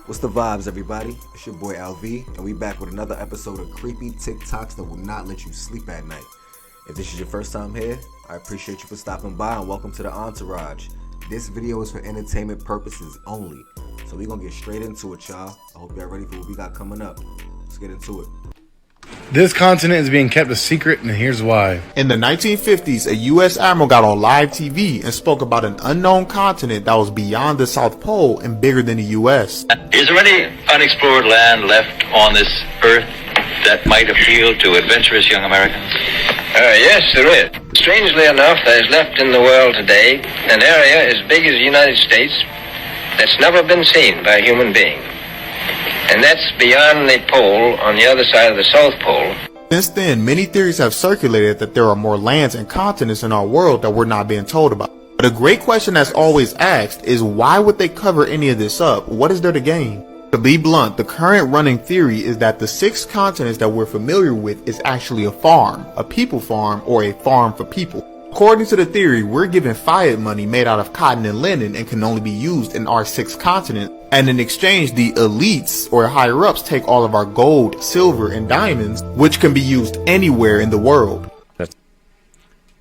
What's the vibes, everybody? It's your boy LV, and we back with another episode of creepy TikToks that will not let you sleep at night. If this is your first time here, I appreciate you for stopping by and welcome to the Entourage. This video is for entertainment purposes only, so we're gonna get straight into it, y'all. I hope y'all ready for what we got coming up. Let's get into it. This continent is being kept a secret, and here's why. In the 1950s, a U.S. admiral got on live TV and spoke about an unknown continent that was beyond the South Pole and bigger than the U.S. Is there any unexplored land left on this earth that might appeal to adventurous young Americans? Yes, there is. Strangely enough, there's left in the world today an area as big as the United States that's never been seen by a human being. And that's beyond the pole, on the other side of the South Pole. Since then, many theories have circulated that there are more lands and continents in our world that we're not being told about. But a great question that's always asked is, why would they cover any of this up? What is there to gain? To be blunt, the current running theory is that the 6 continents that we're familiar with is actually a farm, a people farm, or a farm for people. According to the theory, we're given fiat money made out of cotton and linen and can only be used in our 6 continents. And in exchange, the elites or higher ups take all of our gold, silver, and diamonds, which can be used anywhere in the world.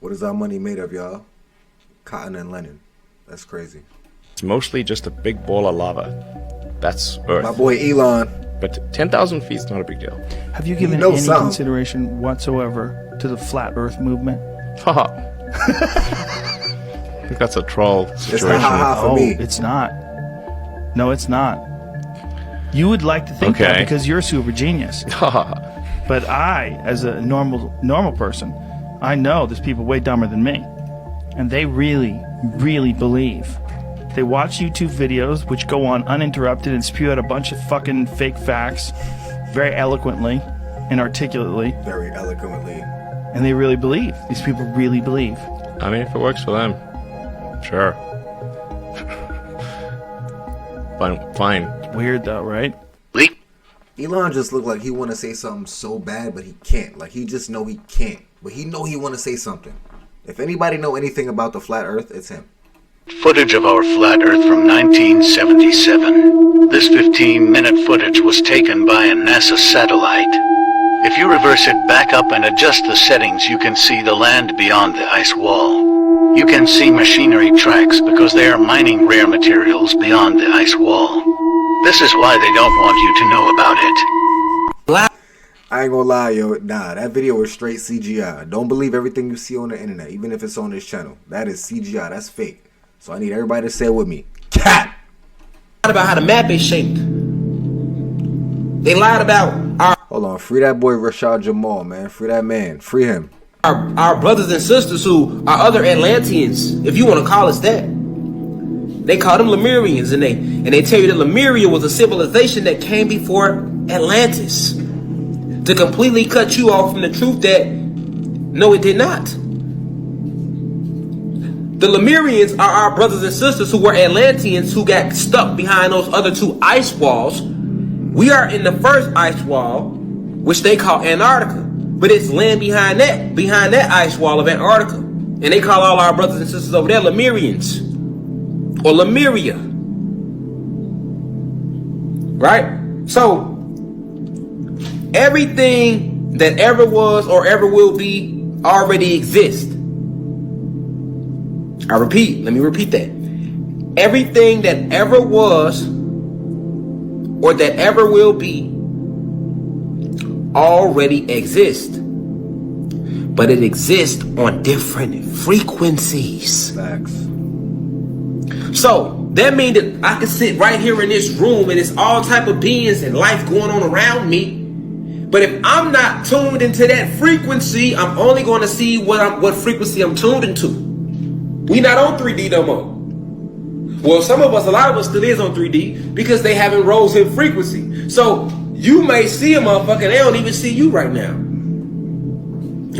What is our money made of, y'all? Cotton and linen. That's crazy. It's mostly just a big ball of lava. That's Earth. My boy Elon. But 10,000 feet is not a big deal. Have you given any consideration whatsoever to the flat Earth movement? Haha. I think that's a troll situation. It's not for me. It's not. No, it's not. You would like to think that because you're a super genius. But I, as a normal person, I know there's people way dumber than me. And they really, really believe. They watch YouTube videos which go on uninterrupted and spew out a bunch of fucking fake facts very eloquently and articulately. Very eloquently. And they really believe. These people really believe. I mean, if it works for them, sure. Fine. Weird though, right? Elon just looked like he want to say something so bad, but he can't. Like, he just know he can't. But he know he want to say something. If anybody know anything about the flat earth, it's him. Footage of our flat earth from 1977. This 15-minute footage was taken by a NASA satellite. If you reverse it back up and adjust the settings, you can see the land beyond the ice wall. You can see machinery tracks because they are mining rare materials beyond the ice wall. This is why they don't want you to know about it. I ain't gonna lie, yo. Nah, that video is straight CGI. Don't believe everything you see on the internet, even if it's on this channel. That is CGI. That's fake. So I need everybody to say it with me. Cat! About how the map is shaped. They lied about our... Hold on. Free that boy Rashad Jamal, man. Free that man. Free him. Our brothers and sisters who are other Atlanteans, if you want to call us that. They call them Lemurians, and they tell you that Lemuria was a civilization that came before Atlantis. To completely cut you off from the truth that, no, it did not. The Lemurians are our brothers and sisters who were Atlanteans who got stuck behind those other 2 ice walls. We are in the first ice wall, which they call Antarctica. But it's land behind that ice wall of Antarctica. And they call all our brothers and sisters over there Lemurians. Or Lemuria. Right? So, everything that ever was or ever will be already exists. Let me repeat that. Everything that ever was or that ever will be already exists. But it exists on different frequencies. Facts. So that means that I can sit right here in this room and it's all type of beings and life going on around me. But if I'm not tuned into that frequency, I'm only going to see what frequency I'm tuned into. We not on 3D no more. Well, a lot of us still is on 3D because they haven't rose in frequency. So you may see a motherfucker, they don't even see you right now.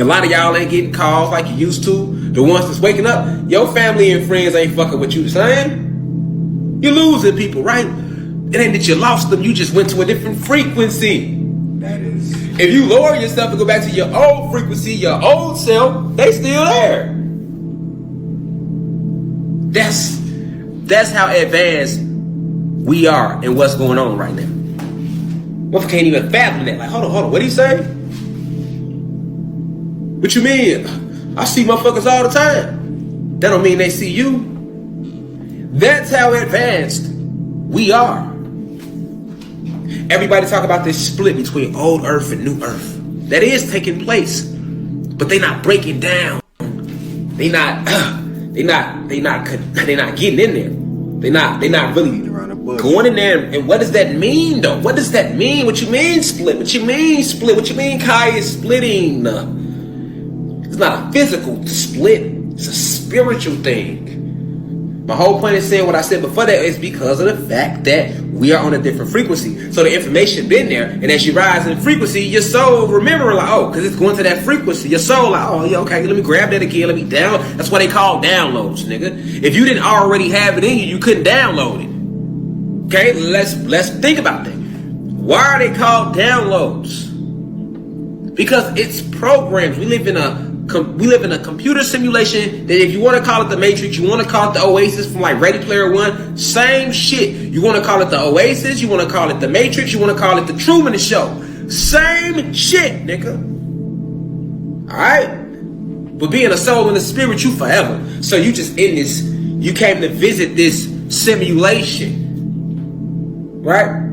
A lot of y'all ain't getting calls like you used to. The ones that's waking up, your family and friends ain't fucking with you the same. You're losing people, right? It ain't that you lost them, you just went to a different frequency. That is. If you lower yourself and go back to your old frequency, your old self, they still there. That's how advanced we are and what's going on right now. Motherfucker can't even fathom that. Like, hold on, what did he say? What you mean? I see motherfuckers all the time. That don't mean they see you. That's how advanced we are. Everybody talk about this split between old Earth and new Earth. That is taking place, but they not breaking down. They not getting in there. They not really going in there. And what does that mean, though? What does that mean? What you mean split? What you mean split? What you mean Kai is splitting? It's not a physical split. It's a spiritual thing. My whole point is saying what I said before that is because of the fact that we are on a different frequency. So the information been there, and as you rise in frequency, your soul remember like, oh, because it's going to that frequency. Your soul like, oh, yeah, okay, let me grab that again. Let me down. That's what they call downloads, nigga. If you didn't already have it in you, you couldn't download it. Okay, let's think about that. Why are they called downloads? Because it's programs. We live in a computer simulation that if you want to call it the Matrix, you want to call it the Oasis from like Ready Player One, same shit. You want to call it the Oasis, you want to call it the Matrix, you want to call it the Truman Show. Same shit, nigga. Alright? But being a soul and a spirit, you forever. So you just in this, you came to visit this simulation. Right?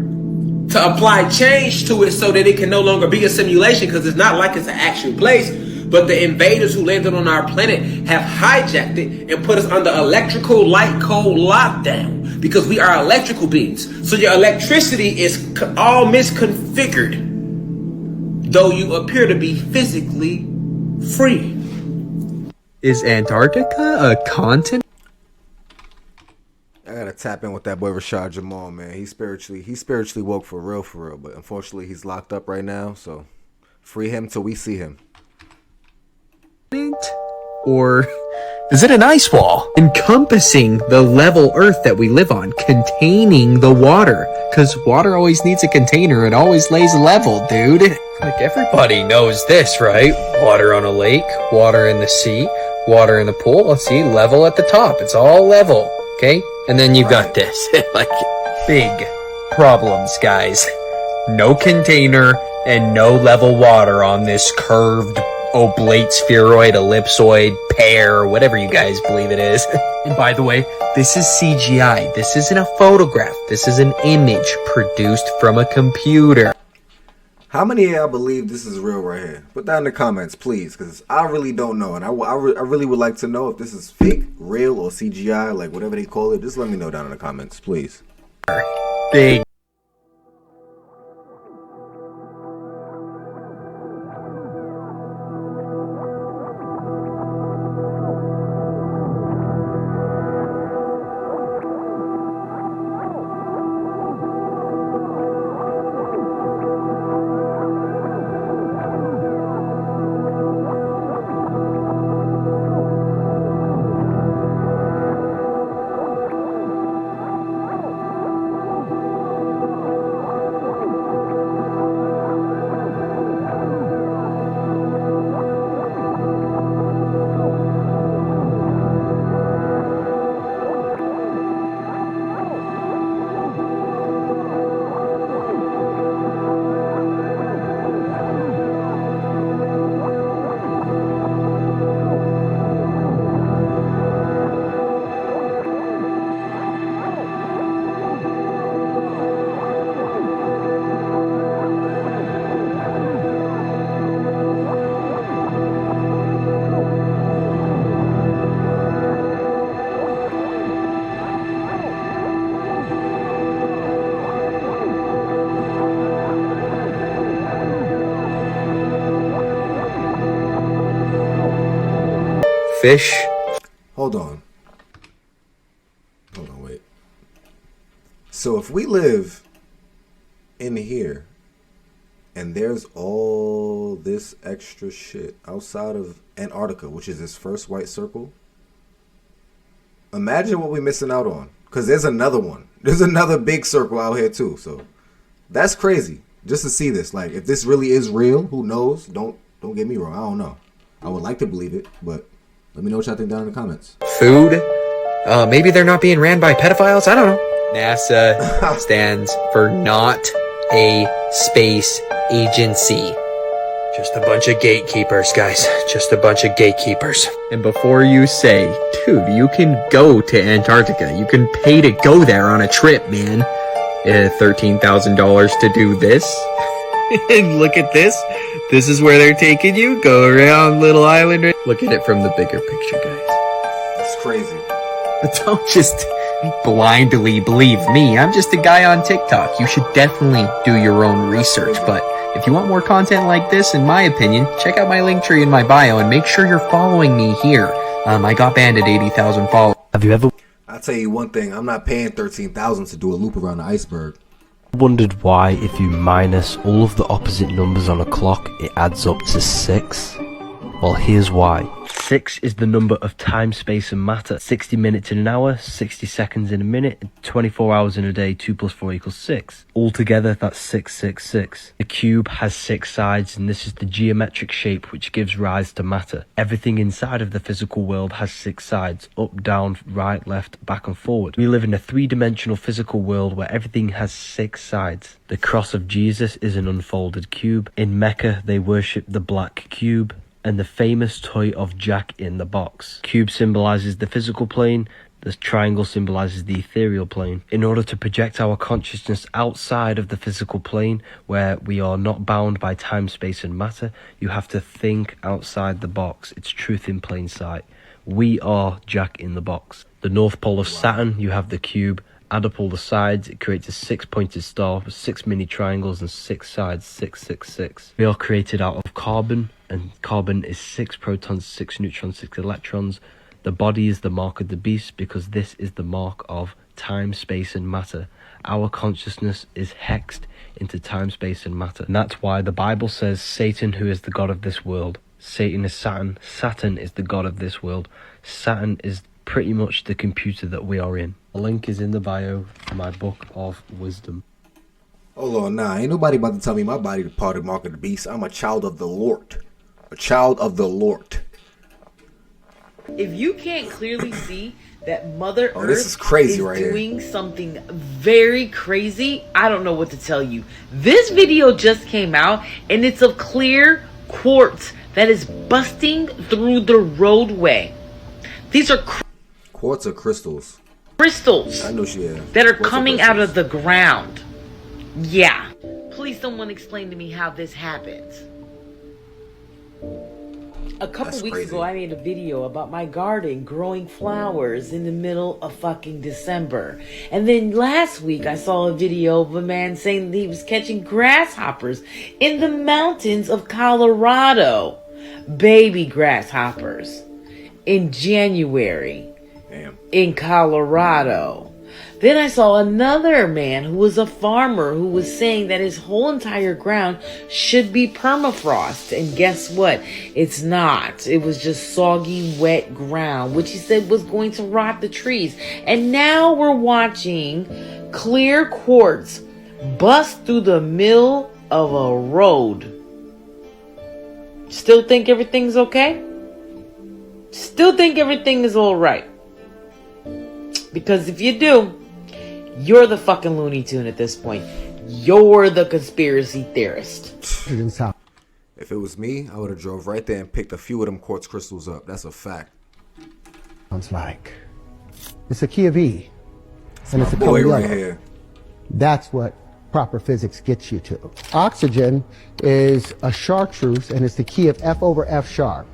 To apply change to it so that it can no longer be a simulation because it's not like it's an actual place. But the invaders who landed on our planet have hijacked it and put us under electrical light code lockdown because we are electrical beings. So your electricity is all misconfigured, though you appear to be physically free. Is Antarctica a continent? I gotta tap in with that boy Rashad Jamal, man. He's spiritually woke for real. But unfortunately, he's locked up right now. So free him till we see him. Or is it an ice wall encompassing the level Earth that we live on, containing the water? Because water always needs a container. It always lays level, dude. Like everybody knows this, right? Water on a lake, water in the sea, water in the pool. Let's see, level at the top. It's all level, okay? And then you got this, like big problems, guys. No container and no level water on this curved oblate, spheroid, ellipsoid, pear, whatever you guys believe it is. And by the way, this is CGI. This isn't a photograph. This is an image produced from a computer. How many of y'all believe this is real right here? Put that in the comments, please, because I really don't know. And I really would like to know if this is fake, real, or CGI, like whatever they call it. Just let me know down in the comments, please. Big. Fish. Hold on, wait. So if we live in here and there's all this extra shit outside of Antarctica, which is this first white circle, imagine what we're missing out on. Because there's another one. There's another big circle out here too. So that's crazy just to see this. Like, if this really is real, who knows? Don't get me wrong. I don't know. I would like to believe it, but let me know what y'all think down in the comments. Food. Maybe they're not being ran by pedophiles. I don't know. NASA stands for not a space agency. Just a bunch of gatekeepers, guys. Just a bunch of gatekeepers. And before you say, dude, you can go to Antarctica. You can pay to go there on a trip, man. $13,000 to do this. And look at this. This is where they're taking you. Go around little island. Look at it from the bigger picture, guys. That's crazy. Don't just blindly believe me. I'm just a guy on TikTok. You should definitely do your own research. But if you want more content like this, in my opinion, check out my link tree in my bio and make sure you're following me here. I got banned at 80,000 followers. Have you ever I'll tell you one thing. I'm not paying $13,000 to do a loop around the iceberg. wondered why if you minus all of the opposite numbers on a clock, it adds up to 6? Well, here's why. 6 is the number of time, space and matter. 60 minutes in an hour, 60 seconds in a minute, 24 hours in a day, 2 plus 4 equals 6. Altogether, that's 666. The cube has 6 sides, and this is the geometric shape which gives rise to matter. Everything inside of the physical world has 6 sides, up, down, right, left, back and forward. We live in a 3-dimensional physical world where everything has 6 sides. The cross of Jesus is an unfolded cube. In Mecca, they worship the black cube. And the famous toy of Jack in the Box. Cube symbolizes the physical plane, the triangle symbolizes the ethereal plane. In order to project our consciousness outside of the physical plane, where we are not bound by time, space and matter, you have to think outside the box. It's truth in plain sight. We are Jack in the Box. The North Pole of Saturn, you have the cube. Add up all the sides, it creates a 6-pointed star with 6 mini triangles and 6 sides, 666. We are created out of carbon, and carbon is 6 protons, 6 neutrons, 6 electrons. The body is the mark of the beast because this is the mark of time, space and matter. Our consciousness is hexed into time, space and matter. And that's why the Bible says Satan, who is the god of this world. Satan is Saturn. Saturn is the god of this world. Saturn is pretty much the computer that we are in. The link is in the bio for my book of wisdom. Hold on, nah, ain't nobody about to tell me my body the part of mark of the beast. I'm a child of the Lord. A child of the Lord. If you can't clearly see that Mother Earth this is crazy right doing something very crazy, I don't know what to tell you. This video just came out and it's of clear quartz that is busting through the roadway. These are quartz or crystals? Crystals. I know she is. That are coming out of the ground. Yeah. Please someone explain to me how this happens. A couple weeks ago, I made a video about my garden growing flowers in the middle of fucking December. And then last week, I saw a video of a man saying that he was catching grasshoppers in the mountains of Colorado. Baby grasshoppers. In January. Damn. In Colorado. Then I saw another man who was a farmer who was saying that his whole entire ground should be permafrost. And guess what? It's not. It was just soggy, wet ground, which he said was going to rot the trees. And now we're watching clear quartz bust through the middle of a road. Still think everything's okay? Still think everything is all right? Because if you do, you're the fucking Looney Tune at this point. You're the conspiracy theorist. If it was me, I would have drove right there and picked a few of them quartz crystals up. That's a fact. Sounds like it's a key of E, It's and my it's a boy color right yellow. here. That's what proper physics gets you to. Oxygen is a chartreuse, and it's the key of F over F sharp.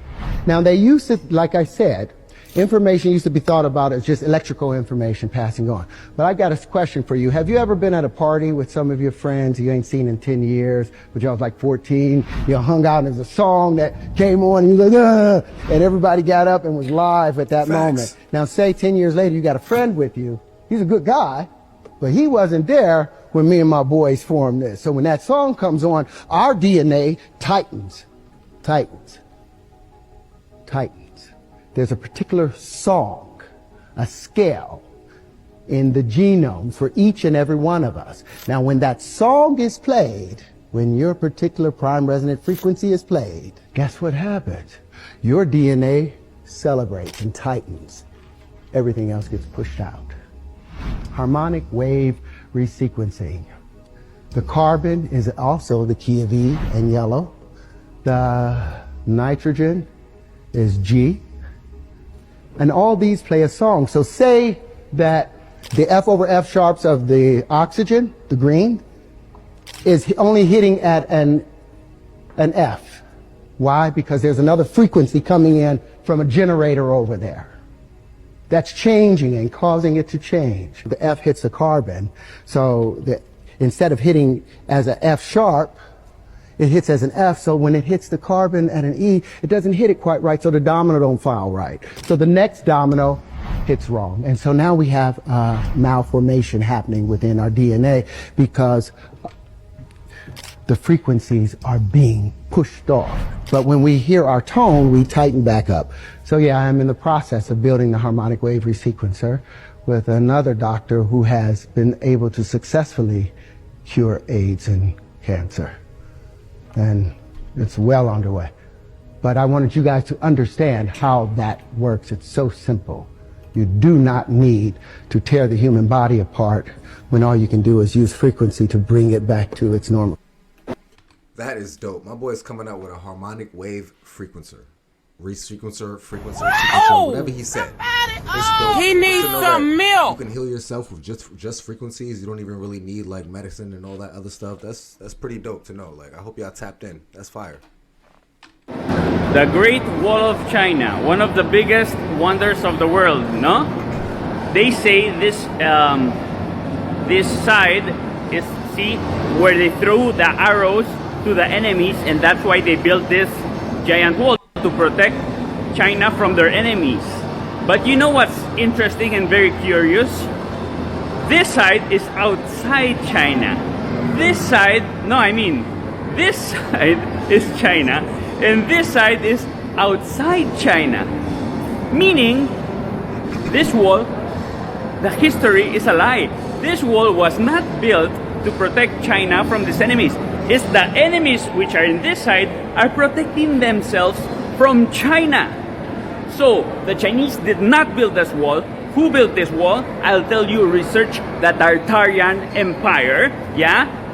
Now they used to, like I said, information used to be thought about as just electrical information passing on. But I got a question for you. Have you ever been at a party with some of your friends you ain't seen in 10 years, but y'all was like 14, you hung out and there's a song that came on and you like, and everybody got up and was live at that moment. Now say 10 years later you got a friend with you. He's a good guy, but he wasn't there when me and my boys formed this. So when that song comes on, our DNA tightens. There's a particular song, a scale in the genomes for each and every one of us. Now, when that song is played, when your particular prime resonant frequency is played, guess what happens? Your DNA celebrates and tightens. Everything else gets pushed out. harmonic wave resequencing. The carbon is also the key of E in yellow. The nitrogen is G. And all these play a song. So say that the F over F sharps of the oxygen, the green, is only hitting at an F. Why? Because there's another frequency coming in from a generator over there. That's changing and causing it to change. The F hits the carbon, so instead of hitting as an F sharp, it hits as an F, so when it hits the carbon at an E, it doesn't hit it quite right, so the domino don't file right. So the next domino hits wrong. And so now we have malformation happening within our DNA because the frequencies are being pushed off. But when we hear our tone, we tighten back up. So yeah, I'm in the process of building the harmonic wave resequencer with another doctor who has been able to successfully cure AIDS and cancer. And it's well underway. But I wanted you guys to understand how that works. It's so simple. You do not need to tear the human body apart when all you can do is use frequency to bring it back to its normal. That is dope. My boy's coming out with a harmonic wave frequencer. Frequencer, whatever he said. He needs some milk. You can heal yourself with just frequencies. You don't even really need like medicine and all that other stuff. That's pretty dope to know. Like, I hope y'all tapped in. That's fire. The Great Wall of China, one of the biggest wonders of the world, no? They say this side is, see, where they threw the arrows to the enemies, and that's why they built this giant wall to protect China from their enemies. But you know what's interesting and very curious? This side is outside China. This side is China, and this side is outside China. Meaning, this wall, the history is a lie. This wall was not built to protect China from these enemies. It's the enemies which are in this side are protecting themselves from China. So, the Chinese did not build this wall. Who built this wall? I'll tell you, research the Tartarian Empire,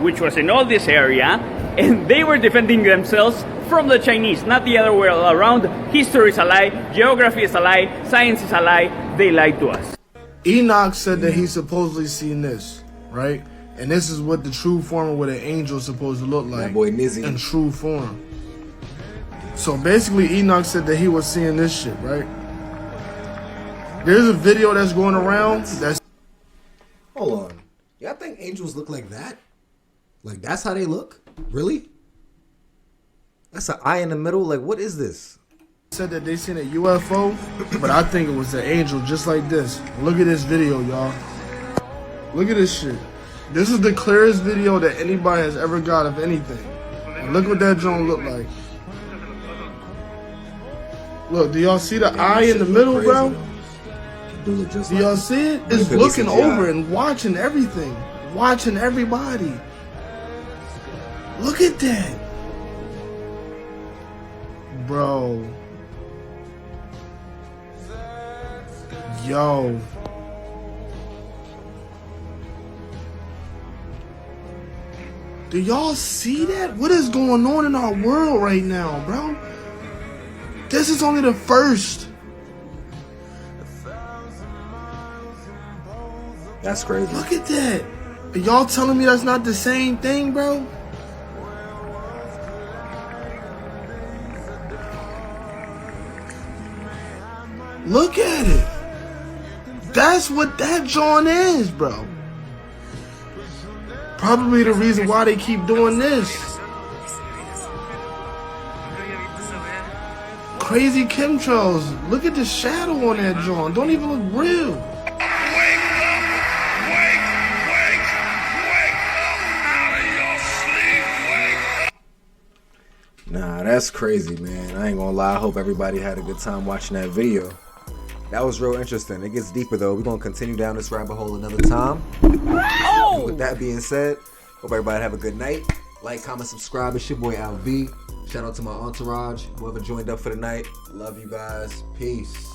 which was in all this area, and they were defending themselves from the Chinese, not the other way around. History is a lie, geography is a lie, science is a lie. They lied to us. Enoch said that he supposedly seen this, right? And this is what the true form of what an angel is supposed to look like. That boy Nizzy. In true form. So basically Enoch said that he was seeing this shit, right? There's a video that's going around that's... Hold on. Y'all think angels look like that? Like, that's how they look? Really? That's an eye in the middle? Like, what is this? Said that they seen a UFO, but I think it was an angel just like this. Look at this video, y'all. Look at this shit. This is the clearest video that anybody has ever got of anything. And look what that joint look like. Look, do y'all see the eye in the middle, bro? Do y'all see it? It's looking over and watching everything. Watching everybody. Look at that. Bro. Yo. Do y'all see that? What is going on in our world right now, bro? This is only the first. That's crazy. Look at that. Are y'all telling me that's not the same thing, bro? Look at it. That's what that joint is, bro. Probably the reason why they keep doing this. Crazy chemtrails. Look at the shadow on that joint. Don't even look real. Nah, that's crazy, man. I ain't gonna lie. I hope everybody had a good time watching that video. That was real interesting. It gets deeper though. We're gonna continue down this rabbit hole another time. With that being said, hope everybody have a good night. Like, comment, subscribe. It's your boy LV. Shout out to my entourage, whoever joined up for the night. Love you guys. Peace.